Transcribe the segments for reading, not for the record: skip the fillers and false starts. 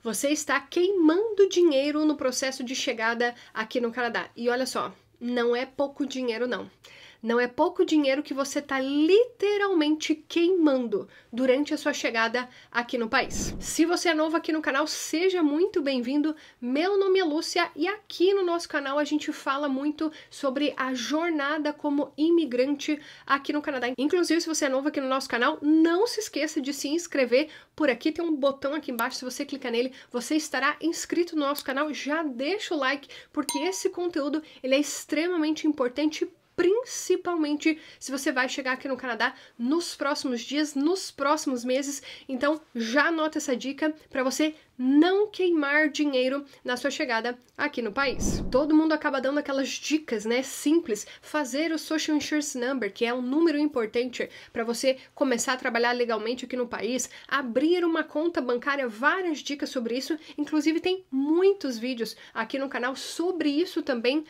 Você está queimando dinheiro no processo de chegada aqui no Canadá. E olha só, não é pouco dinheiro não. Não é pouco dinheiro que você está literalmente queimando durante a sua chegada aqui no país. Se você é novo aqui no canal, seja muito bem-vindo. Meu nome é Lúcia e aqui no nosso canal a gente fala muito sobre a jornada como imigrante aqui no Canadá. Inclusive, se você é novo aqui no nosso canal, não se esqueça de se inscrever. Por aqui tem um botão aqui embaixo, se você clicar nele, você estará inscrito no nosso canal. Já deixa o like, porque esse conteúdo ele é extremamente importante, principalmente se você vai chegar aqui no Canadá nos próximos dias, nos próximos meses. Então já anota essa dica para você não queimar dinheiro na sua chegada aqui no país. Todo mundo acaba dando aquelas dicas, né, simples, fazer o Social Insurance Number, que é um número importante para você começar a trabalhar legalmente aqui no país, abrir uma conta bancária, várias dicas sobre isso, inclusive tem muitos vídeos aqui no canal sobre isso também.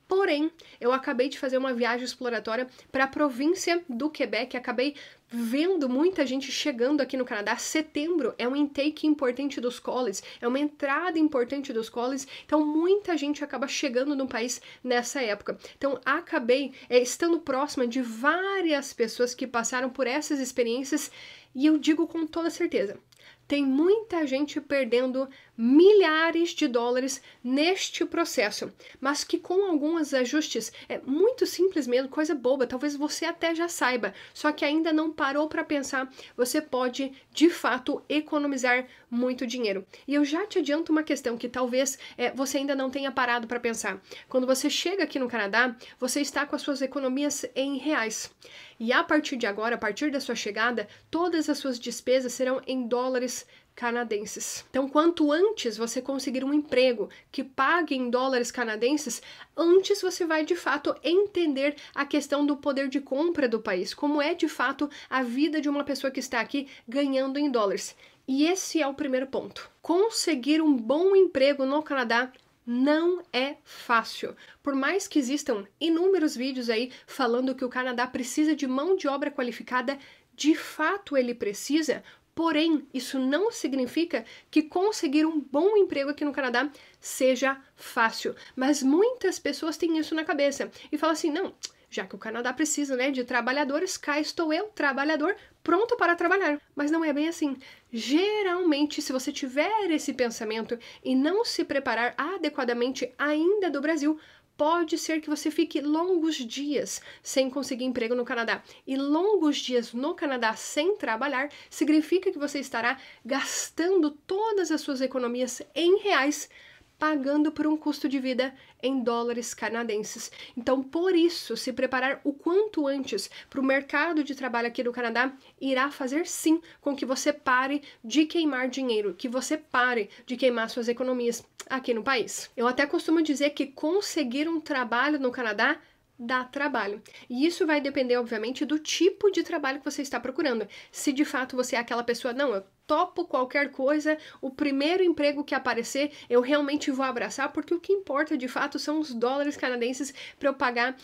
Porém, eu acabei de fazer uma viagem exploratória para a província do Quebec, acabei vendo muita gente chegando aqui no Canadá. Setembro é um intake importante dos colleges, é uma entrada importante dos colleges, então muita gente acaba chegando no país nessa época. Então acabei estando próxima de várias pessoas que passaram por essas experiências e eu digo com toda certeza, tem muita gente perdendo milhares de dólares neste processo, mas que com alguns ajustes, é muito simples mesmo, coisa boba, talvez você até já saiba, só que ainda não parou para pensar, você pode de fato economizar muito dinheiro. E eu já te adianto uma questão que talvez você ainda não tenha parado para pensar. Quando você chega aqui no Canadá, você está com as suas economias em reais. E a partir de agora, a partir da sua chegada, todas as suas despesas serão em dólares canadenses. Então, quanto antes você conseguir um emprego que pague em dólares canadenses, antes você vai de fato entender a questão do poder de compra do país, como é de fato a vida de uma pessoa que está aqui ganhando em dólares. E esse é o primeiro ponto. Conseguir um bom emprego no Canadá não é fácil. Por mais que existam inúmeros vídeos aí falando que o Canadá precisa de mão de obra qualificada, de fato ele precisa. Porém, isso não significa que conseguir um bom emprego aqui no Canadá seja fácil. Mas muitas pessoas têm isso na cabeça e falam assim, não, já que o Canadá precisa, né, de trabalhadores, cá estou eu, trabalhador, pronto para trabalhar. Mas não é bem assim. Geralmente, se você tiver esse pensamento e não se preparar adequadamente ainda do Brasil, pode ser que você fique longos dias sem conseguir emprego no Canadá. E longos dias no Canadá sem trabalhar significa que você estará gastando todas as suas economias em reais, pagando por um custo de vida em dólares canadenses. Então, por isso, se preparar o quanto antes para o mercado de trabalho aqui no Canadá irá fazer sim com que você pare de queimar dinheiro, que você pare de queimar suas economias aqui no país. Eu até costumo dizer que conseguir um trabalho no Canadá dá trabalho. E isso vai depender, obviamente, do tipo de trabalho que você está procurando. Se de fato você é aquela pessoa, não, eu topo qualquer coisa, o primeiro emprego que aparecer, eu realmente vou abraçar, porque o que importa de fato são os dólares canadenses para eu pagar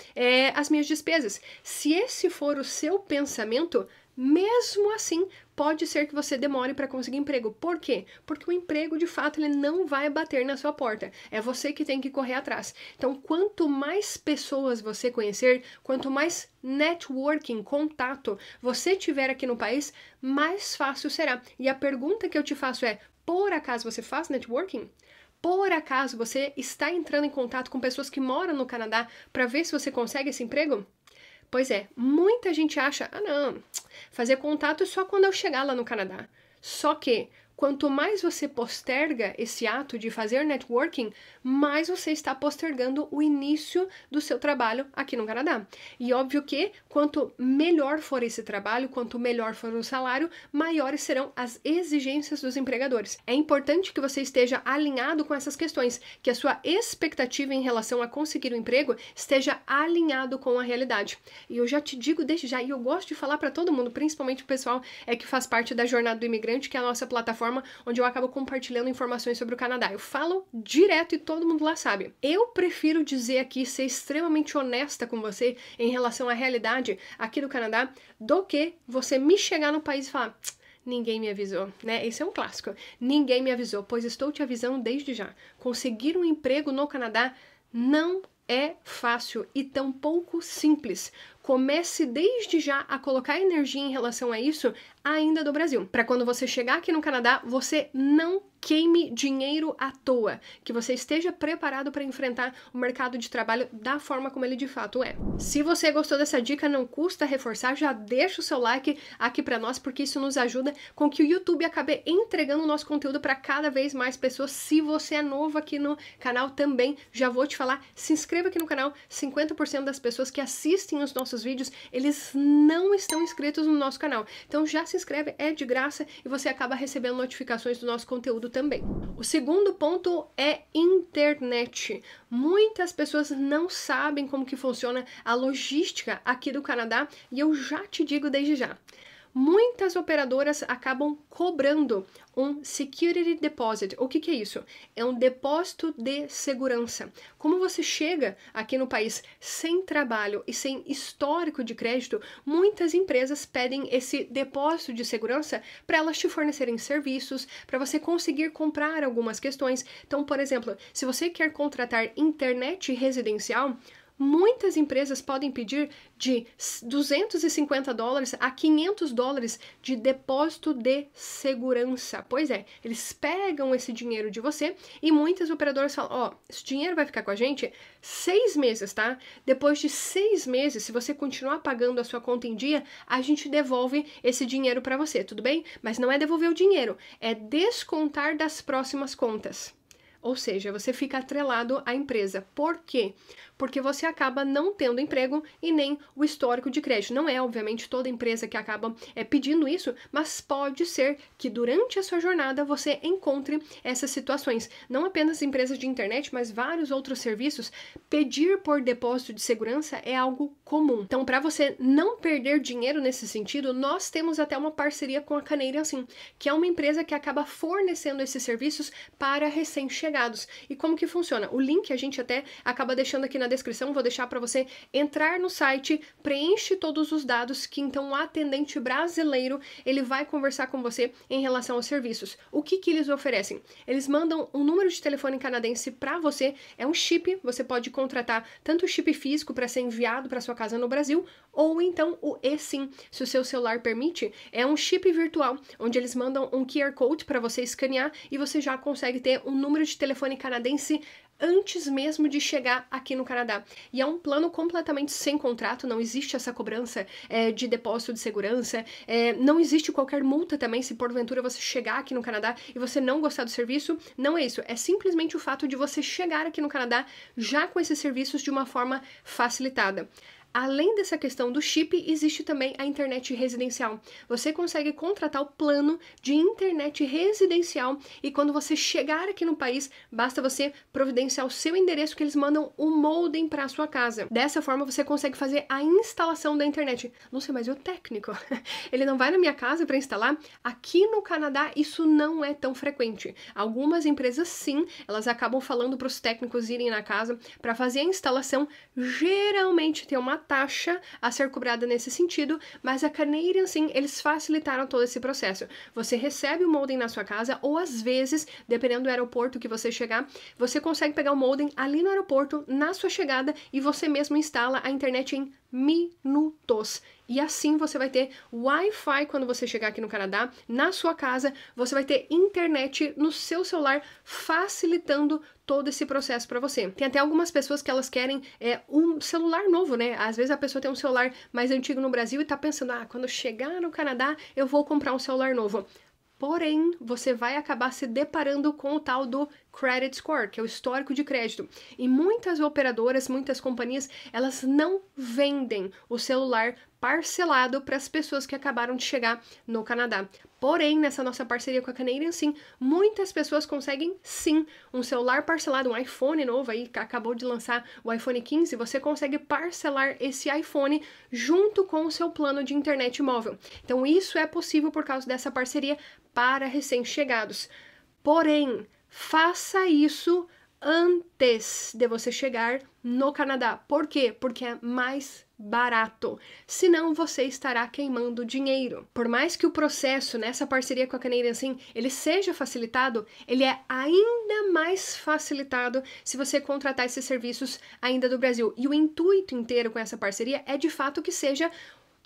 as minhas despesas. Se esse for o seu pensamento, mesmo assim, pode ser que você demore para conseguir emprego. Por quê? Porque o emprego, de fato, ele não vai bater na sua porta. É você que tem que correr atrás. Então, quanto mais pessoas você conhecer, quanto mais networking, contato você tiver aqui no país, mais fácil será. E a pergunta que eu te faço é, por acaso você faz networking? Por acaso você está entrando em contato com pessoas que moram no Canadá para ver se você consegue esse emprego? Pois é, muita gente acha, não, fazer contato é só quando eu chegar lá no Canadá. Só que, quanto mais você posterga esse ato de fazer networking, mais você está postergando o início do seu trabalho aqui no Canadá. E óbvio que, quanto melhor for esse trabalho, quanto melhor for o salário, maiores serão as exigências dos empregadores. É importante que você esteja alinhado com essas questões, que a sua expectativa em relação a conseguir um emprego esteja alinhado com a realidade. E eu já te digo desde já, e eu gosto de falar para todo mundo, principalmente o pessoal que faz parte da Jornada do Imigrante, que é a nossa plataforma onde eu acabo compartilhando informações sobre o Canadá. Eu falo direto e todo mundo lá sabe. Eu prefiro dizer aqui, ser extremamente honesta com você em relação à realidade aqui do Canadá, do que você me chegar no país e falar, Ninguém me avisou, né? Esse é um clássico. Ninguém me avisou, pois estou te avisando desde já. Conseguir um emprego no Canadá não é fácil e tão pouco simples. Comece desde já a colocar energia em relação a isso ainda do Brasil. Para quando você chegar aqui no Canadá, você não queime dinheiro à toa, que você esteja preparado para enfrentar o mercado de trabalho da forma como ele de fato é. Se você gostou dessa dica, não custa reforçar, já deixa o seu like aqui para nós, porque isso nos ajuda com que o YouTube acabe entregando o nosso conteúdo para cada vez mais pessoas. Se você é novo aqui no canal também, já vou te falar, se inscreva aqui no canal. 50% das pessoas que assistem os nossos vídeos, eles não estão inscritos no nosso canal. Então já se inscreve, é de graça e você acaba recebendo notificações do nosso conteúdo também. O segundo ponto é internet. Muitas pessoas não sabem como que funciona a logística aqui do Canadá e eu já te digo desde já. Muitas operadoras acabam cobrando um security deposit. O que é isso? É um depósito de segurança. Como você chega aqui no país sem trabalho e sem histórico de crédito, muitas empresas pedem esse depósito de segurança para elas te fornecerem serviços, para você conseguir comprar algumas questões. Então, por exemplo, se você quer contratar internet residencial, muitas empresas podem pedir de $250 a $500 de depósito de segurança. Pois é, eles pegam esse dinheiro de você e muitas operadoras falam, ó, esse dinheiro vai ficar com a gente 6 meses, tá? Depois de 6 meses, se você continuar pagando a sua conta em dia, a gente devolve esse dinheiro para você, tudo bem? Mas não é devolver o dinheiro, é descontar das próximas contas. Ou seja, você fica atrelado à empresa. Por quê? Porque você acaba não tendo emprego e nem o histórico de crédito. Não é, obviamente, toda empresa que acaba pedindo isso, mas pode ser que durante a sua jornada você encontre essas situações. Não apenas empresas de internet, mas vários outros serviços. Pedir por depósito de segurança é algo comum. Então, para você não perder dinheiro nesse sentido, nós temos até uma parceria com a Canadian Sim, que é uma empresa que acaba fornecendo esses serviços para recém-chegados. E como que funciona? O link a gente até acaba deixando aqui na descrição, vou deixar para você entrar no site, preenche todos os dados que então o atendente brasileiro, ele vai conversar com você em relação aos serviços. O que eles oferecem? Eles mandam um número de telefone canadense para você, é um chip, você pode contratar tanto o chip físico para ser enviado para sua casa no Brasil, ou então o eSIM, se o seu celular permite, é um chip virtual, onde eles mandam um QR Code para você escanear e você já consegue ter um número de telefone canadense antes mesmo de chegar aqui no Canadá. E é um plano completamente sem contrato, não existe essa cobrança de depósito de segurança, não existe qualquer multa também se porventura você chegar aqui no Canadá e você não gostar do serviço, não é isso, é simplesmente o fato de você chegar aqui no Canadá já com esses serviços de uma forma facilitada. Além dessa questão do chip, existe também a internet residencial. Você consegue contratar o plano de internet residencial e quando você chegar aqui no país, basta você providenciar o seu endereço que eles mandam um modem para a sua casa. Dessa forma, você consegue fazer a instalação da internet. Não sei, mas o técnico, ele não vai na minha casa para instalar? Aqui no Canadá, isso não é tão frequente. Algumas empresas, sim, elas acabam falando para os técnicos irem na casa para fazer a instalação. Geralmente tem uma taxa a ser cobrada nesse sentido, mas a Canadian Sim, eles facilitaram todo esse processo. Você recebe o modem na sua casa ou às vezes, dependendo do aeroporto que você chegar, você consegue pegar o modem ali no aeroporto, na sua chegada, e você mesmo instala a internet em minutos. E assim você vai ter Wi-Fi quando você chegar aqui no Canadá, na sua casa, você vai ter internet no seu celular, facilitando todo esse processo para você. Tem até algumas pessoas que elas querem um celular novo, né? Às vezes a pessoa tem um celular mais antigo no Brasil e tá pensando, quando eu chegar no Canadá, eu vou comprar um celular novo. Porém, você vai acabar se deparando com o tal do credit score, que é o histórico de crédito. E muitas operadoras, muitas companhias, elas não vendem o celular parcelado para as pessoas que acabaram de chegar no Canadá. Porém, nessa nossa parceria com a Canadian Sim, muitas pessoas conseguem sim um celular parcelado, um iPhone novo aí, que acabou de lançar o iPhone 15, você consegue parcelar esse iPhone junto com o seu plano de internet móvel. Então isso é possível por causa dessa parceria para recém-chegados. Porém, faça isso antes de você chegar no Canadá. Por quê? Porque é mais barato. Senão você estará queimando dinheiro. Por mais que o processo nessa parceria com a Canadian Sim, ele seja facilitado, ele é ainda mais facilitado se você contratar esses serviços ainda do Brasil. E o intuito inteiro com essa parceria é de fato que seja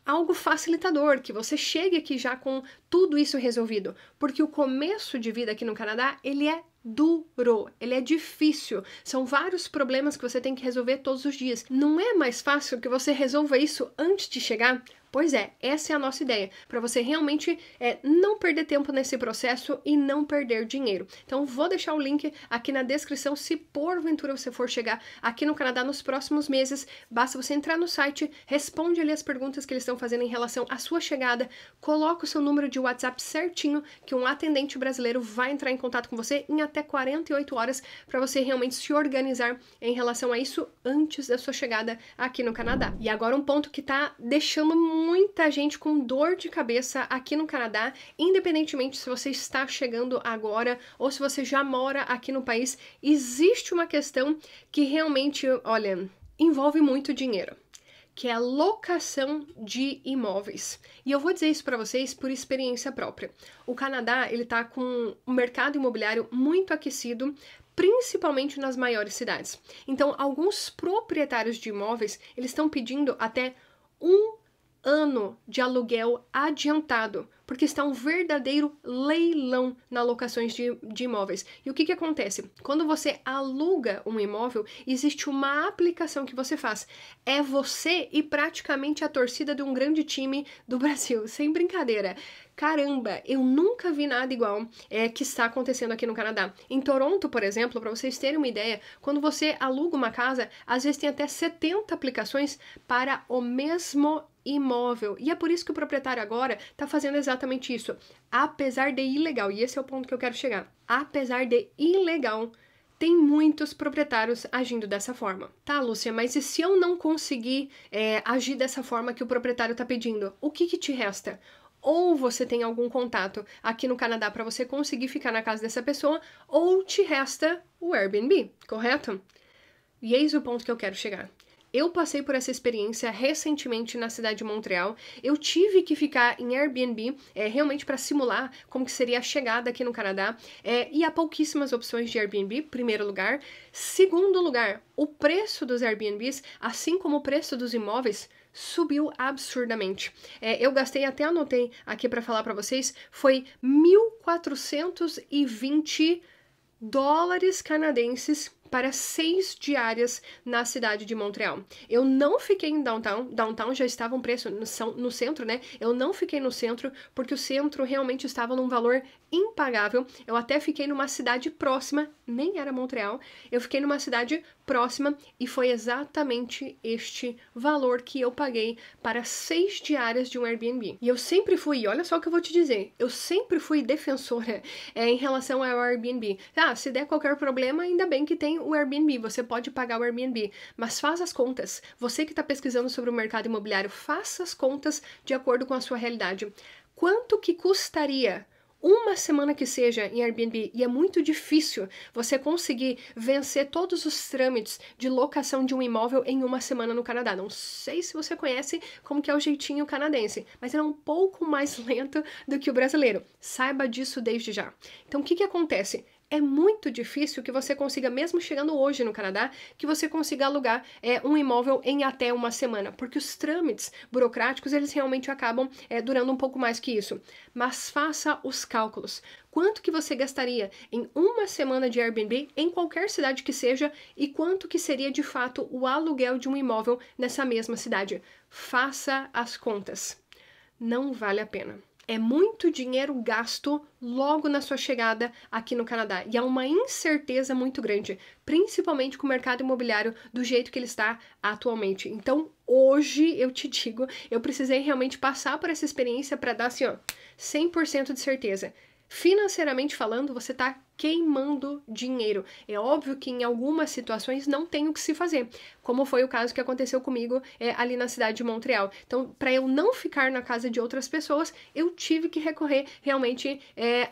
algo facilitador, que você chegue aqui já com tudo isso resolvido, porque o começo de vida aqui no Canadá, ele é duro, ele é difícil, são vários problemas que você tem que resolver todos os dias. Não é mais fácil que você resolva isso antes de chegar? Pois é, essa é a nossa ideia, para você realmente não perder tempo nesse processo e não perder dinheiro. Então, vou deixar o link aqui na descrição, se porventura você for chegar aqui no Canadá nos próximos meses, basta você entrar no site, responde ali as perguntas que eles estão fazendo em relação à sua chegada, coloca o seu número de WhatsApp certinho, que um atendente brasileiro vai entrar em contato com você em até 48 horas, para você realmente se organizar em relação a isso antes da sua chegada aqui no Canadá. E agora um ponto que tá deixando muita gente com dor de cabeça aqui no Canadá, independentemente se você está chegando agora ou se você já mora aqui no país, existe uma questão que realmente, olha, envolve muito dinheiro, que é a locação de imóveis. E eu vou dizer isso para vocês por experiência própria. O Canadá, ele tá com um mercado imobiliário muito aquecido, principalmente nas maiores cidades. Então, alguns proprietários de imóveis, eles estão pedindo até 1 ano de aluguel adiantado, porque está um verdadeiro leilão nas locações de imóveis. E o que acontece? Quando você aluga um imóvel, existe uma aplicação que você faz. É você e praticamente a torcida de um grande time do Brasil, sem brincadeira. Caramba, eu nunca vi nada igual que está acontecendo aqui no Canadá. Em Toronto, por exemplo, para vocês terem uma ideia, quando você aluga uma casa, às vezes tem até 70 aplicações para o mesmo imóvel. E é por isso que o proprietário agora está fazendo exatamente isso. Apesar de ilegal, e esse é o ponto que eu quero chegar, apesar de ilegal, tem muitos proprietários agindo dessa forma. Tá, Lúcia, mas e se eu não conseguir agir dessa forma que o proprietário está pedindo? O que te resta? Ou você tem algum contato aqui no Canadá para você conseguir ficar na casa dessa pessoa, ou te resta o Airbnb, correto? E eis o ponto que eu quero chegar. Eu passei por essa experiência recentemente na cidade de Montreal. Eu tive que ficar em Airbnb realmente para simular como que seria a chegada aqui no Canadá. E há pouquíssimas opções de Airbnb, primeiro lugar. Segundo lugar, o preço dos Airbnbs, assim como o preço dos imóveis, subiu absurdamente. Eu gastei, até anotei aqui para falar para vocês, foi 1.420 dólares canadenses para 6 diárias na cidade de Montreal. Eu não fiquei em downtown já estava um preço no centro, né? Eu não fiquei no centro, porque o centro realmente estava num valor impagável. Eu até fiquei numa cidade próxima, nem era Montreal, eu fiquei numa cidade próxima e foi exatamente este valor que eu paguei para 6 diárias de um Airbnb. E eu sempre fui, olha só o que eu vou te dizer, eu sempre fui defensora em relação ao Airbnb. Se der qualquer problema, ainda bem que tem o Airbnb, você pode pagar o Airbnb, mas faz as contas. Você que está pesquisando sobre o mercado imobiliário, faça as contas de acordo com a sua realidade. Quanto que custaria uma semana que seja em Airbnb? E é muito difícil você conseguir vencer todos os trâmites de locação de um imóvel em uma semana no Canadá. Não sei se você conhece como que é o jeitinho canadense, mas é um pouco mais lento do que o brasileiro. Saiba disso desde já. Então, o que acontece? É muito difícil que você consiga, mesmo chegando hoje no Canadá, que você consiga alugar um imóvel em até uma semana, porque os trâmites burocráticos, eles realmente acabam durando um pouco mais que isso. Mas faça os cálculos. Quanto que você gastaria em uma semana de Airbnb, em qualquer cidade que seja, e quanto que seria de fato o aluguel de um imóvel nessa mesma cidade? Faça as contas. Não vale a pena. É muito dinheiro gasto logo na sua chegada aqui no Canadá. E há uma incerteza muito grande, principalmente com o mercado imobiliário do jeito que ele está atualmente. Então, hoje, eu te digo, eu precisei realmente passar por essa experiência para dar, assim, 100% de certeza. Financeiramente falando, você está queimando dinheiro. É óbvio que em algumas situações não tem o que se fazer, como foi o caso que aconteceu comigo ali na cidade de Montreal. Então, para eu não ficar na casa de outras pessoas, eu tive que recorrer realmente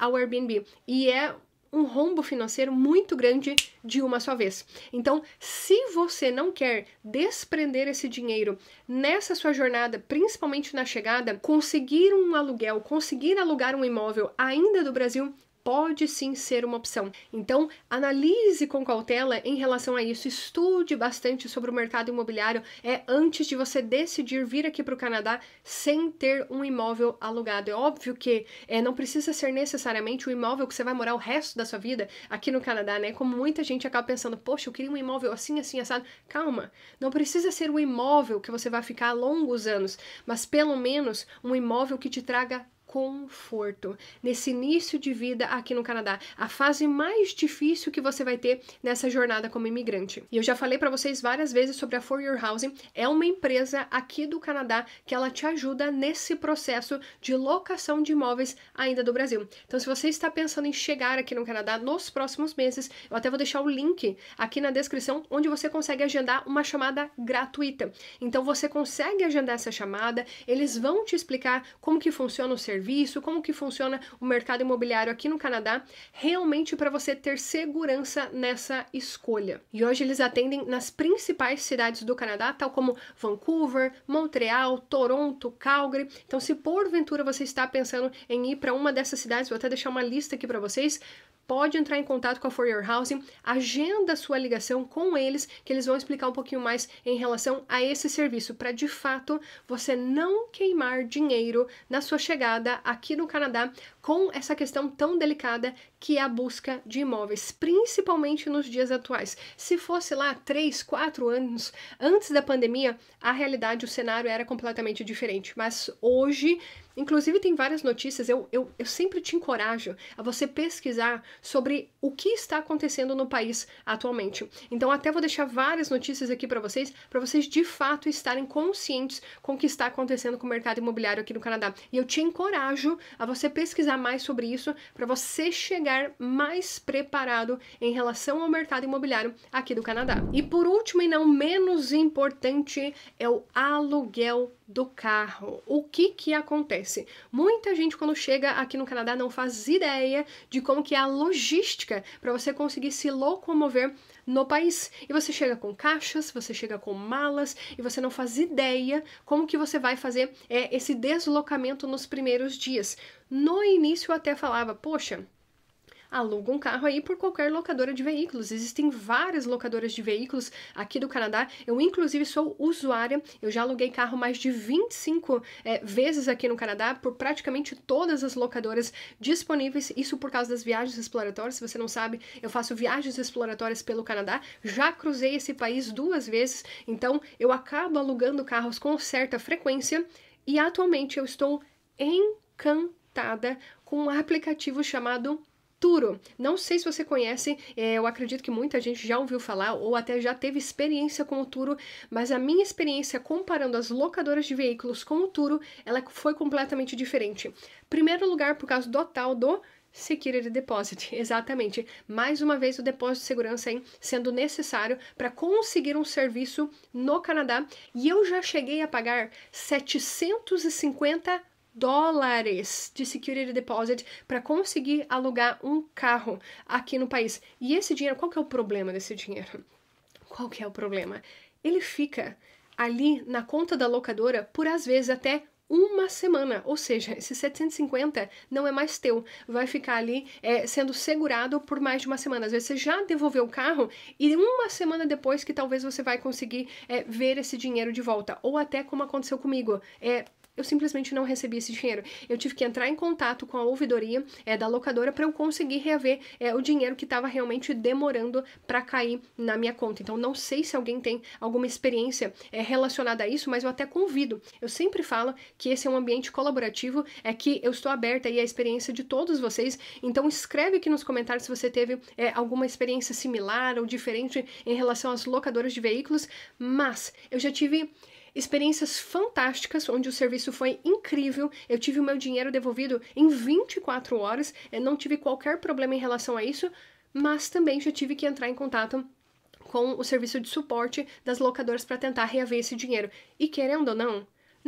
ao Airbnb. E é um rombo financeiro muito grande de uma só vez. Então, se você não quer desprender esse dinheiro nessa sua jornada, principalmente na chegada, conseguir um aluguel, conseguir alugar um imóvel ainda do Brasil, pode sim ser uma opção. Então, analise com cautela em relação a isso, estude bastante sobre o mercado imobiliário antes de você decidir vir aqui para o Canadá sem ter um imóvel alugado. É óbvio que não precisa ser necessariamente o imóvel que você vai morar o resto da sua vida aqui no Canadá, né? Como muita gente acaba pensando, poxa, eu queria um imóvel assim, assim, assado. Calma, não precisa ser o imóvel que você vai ficar longos anos, mas pelo menos um imóvel que te traga conforto nesse início de vida aqui no Canadá, a fase mais difícil que você vai ter nessa jornada como imigrante. E eu já falei para vocês várias vezes sobre a For Your Housing, é uma empresa aqui do Canadá que ela te ajuda nesse processo de locação de imóveis ainda do Brasil. Então, se você está pensando em chegar aqui no Canadá nos próximos meses, eu até vou deixar o link aqui na descrição onde você consegue agendar uma chamada gratuita. Então, você consegue agendar essa chamada, eles vão te explicar como que funciona o serviço, como que funciona o mercado imobiliário aqui no Canadá, realmente para você ter segurança nessa escolha. E hoje eles atendem nas principais cidades do Canadá, tal como Vancouver, Montreal, Toronto, Calgary. Então, se porventura você está pensando em ir para uma dessas cidades, vou até deixar uma lista aqui para vocês, pode entrar em contato com a For Your Housing, agenda a sua ligação com eles, que eles vão explicar um pouquinho mais em relação a esse serviço, para de fato você não queimar dinheiro na sua chegada aqui no Canadá com essa questão tão delicada que é a busca de imóveis, principalmente nos dias atuais. Se fosse lá 3, 4 anos antes da pandemia, a realidade, o cenário era completamente diferente, mas hoje, inclusive tem várias notícias, eu sempre te encorajo a você pesquisar sobre o que está acontecendo no país atualmente. Então até vou deixar várias notícias aqui para vocês de fato estarem conscientes com o que está acontecendo com o mercado imobiliário aqui no Canadá. E eu te encorajo a você pesquisar mais sobre isso para você chegar mais preparado em relação ao mercado imobiliário aqui do Canadá. E por último e não menos importante é o aluguel do carro. O que acontece? Muita gente quando chega aqui no Canadá não faz ideia de como que é a logística para você conseguir se locomover no país. E você chega com caixas, você chega com malas e você não faz ideia como que você vai fazer esse deslocamento nos primeiros dias. No início eu até falava, poxa, aluga um carro aí por qualquer locadora de veículos. Existem várias locadoras de veículos aqui do Canadá. Eu, inclusive, sou usuária. Eu já aluguei carro mais de 25 vezes aqui no Canadá por praticamente todas as locadoras disponíveis. Isso por causa das viagens exploratórias. Se você não sabe, eu faço viagens exploratórias pelo Canadá. Já cruzei esse país 2 vezes. Então, eu acabo alugando carros com certa frequência. E, atualmente, eu estou encantada com um aplicativo chamado Turo. Não sei se você conhece, eu acredito que muita gente já ouviu falar ou até já teve experiência com o Turo, mas a minha experiência comparando as locadoras de veículos com o Turo, ela foi completamente diferente. Primeiro lugar, por causa do tal do Security Deposit, exatamente. Mais uma vez o depósito de segurança aí sendo necessário para conseguir um serviço no Canadá, e eu já cheguei a pagar $750 de security deposit para conseguir alugar um carro aqui no país. E esse dinheiro, qual que é o problema desse dinheiro? Qual que é o problema? Ele fica ali na conta da locadora por às vezes até uma semana, ou seja, esse 750 não é mais teu, vai ficar ali sendo segurado por mais de uma semana. Às vezes você já devolveu o carro e uma semana depois que talvez você vai conseguir ver esse dinheiro de volta, ou até como aconteceu comigo, eu simplesmente não recebi esse dinheiro. Eu tive que entrar em contato com a ouvidoria da locadora para eu conseguir reaver o dinheiro que estava realmente demorando para cair na minha conta. Então, não sei se alguém tem alguma experiência relacionada a isso, mas eu até convido. Eu sempre falo que esse é um ambiente colaborativo, que eu estou aberta aí à experiência de todos vocês. Então, escreve aqui nos comentários se você teve alguma experiência similar ou diferente em relação às locadoras de veículos, mas eu já tive experiências fantásticas, onde o serviço foi incrível, eu tive o meu dinheiro devolvido em 24 horas, eu não tive qualquer problema em relação a isso, mas também já tive que entrar em contato com o serviço de suporte das locadoras para tentar reaver esse dinheiro. E querendo ou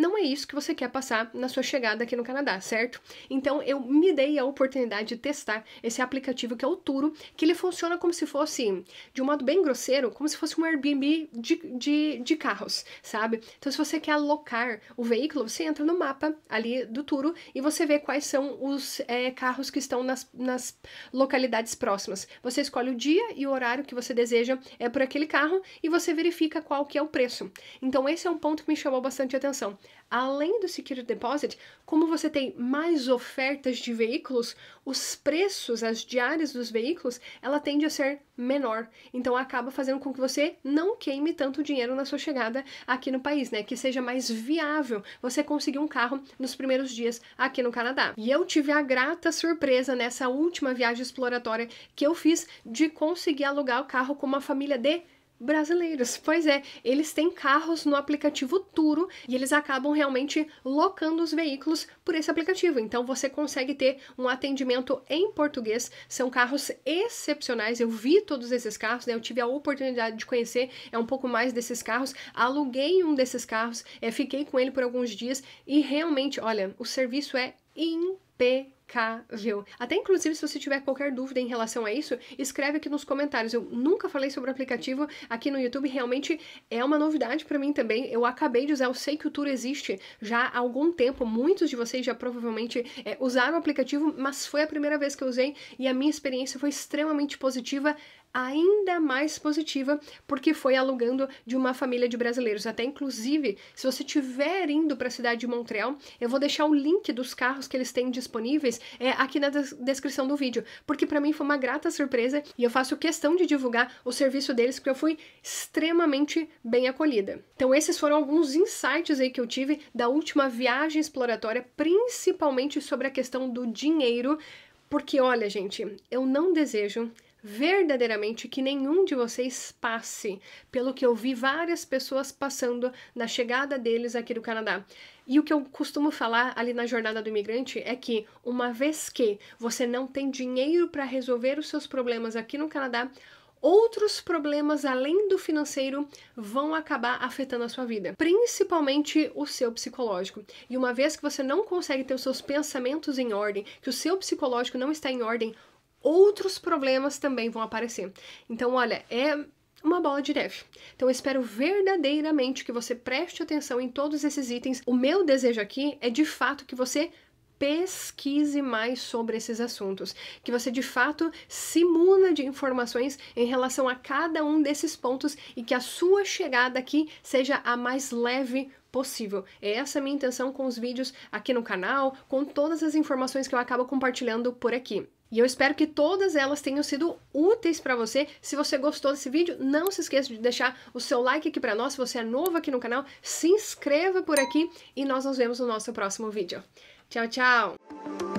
não é isso que você quer passar na sua chegada aqui no Canadá, certo? Então eu me dei a oportunidade de testar esse aplicativo que é o Turo, que ele funciona como se fosse, de um modo bem grosseiro, como se fosse um Airbnb de carros, sabe? Então se você quer alocar o veículo, você entra no mapa ali do Turo e você vê quais são os carros que estão nas localidades próximas. Você escolhe o dia e o horário que você deseja por aquele carro e você verifica qual que é o preço. Então esse é um ponto que me chamou bastante atenção. Além do Security Deposit, como você tem mais ofertas de veículos, os preços, as diárias dos veículos, ela tende a ser menor. Então acaba fazendo com que você não queime tanto dinheiro na sua chegada aqui no país, né? Que seja mais viável você conseguir um carro nos primeiros dias aqui no Canadá. E eu tive a grata surpresa nessa última viagem exploratória que eu fiz de conseguir alugar o carro com uma família de brasileiros. Pois é, eles têm carros no aplicativo Turo e eles acabam realmente locando os veículos por esse aplicativo. Então você consegue ter um atendimento em português. São carros excepcionais. Eu vi todos esses carros, né? Eu tive a oportunidade de conhecer um pouco mais desses carros. Aluguei um desses carros, fiquei com ele por alguns dias e realmente, olha, o serviço é impecável. Até inclusive, se você tiver qualquer dúvida em relação a isso, escreve aqui nos comentários. Eu nunca falei sobre o aplicativo aqui no YouTube, realmente é uma novidade para mim também. Eu acabei de usar, eu sei que o Turo existe já há algum tempo, muitos de vocês já provavelmente usaram o aplicativo, mas foi a primeira vez que eu usei e a minha experiência foi extremamente positiva, ainda mais positiva, porque foi alugando de uma família de brasileiros. Até inclusive, se você estiver indo para a cidade de Montreal, eu vou deixar o link dos carros que eles têm disponíveis aqui na descrição do vídeo, porque para mim foi uma grata surpresa e eu faço questão de divulgar o serviço deles, porque eu fui extremamente bem acolhida. Então esses foram alguns insights aí que eu tive da última viagem exploratória, principalmente sobre a questão do dinheiro, porque olha, gente, eu não desejo verdadeiramente que nenhum de vocês passe pelo que eu vi várias pessoas passando na chegada deles aqui do Canadá. E o que eu costumo falar ali na jornada do imigrante é que, uma vez que você não tem dinheiro para resolver os seus problemas aqui no Canadá, outros problemas além do financeiro vão acabar afetando a sua vida, principalmente o seu psicológico. E uma vez que você não consegue ter os seus pensamentos em ordem, que o seu psicológico não está em ordem, outros problemas também vão aparecer. Então, olha, é uma bola de neve. Então, eu espero verdadeiramente que você preste atenção em todos esses itens. O meu desejo aqui é, de fato, que você pesquise mais sobre esses assuntos, que você de fato se muna de informações em relação a cada um desses pontos e que a sua chegada aqui seja a mais leve possível. É essa a minha intenção com os vídeos aqui no canal, com todas as informações que eu acabo compartilhando por aqui. E eu espero que todas elas tenham sido úteis para você. Se você gostou desse vídeo, não se esqueça de deixar o seu like aqui para nós. Se você é novo aqui no canal, se inscreva por aqui e nós nos vemos no nosso próximo vídeo. Tchau, tchau!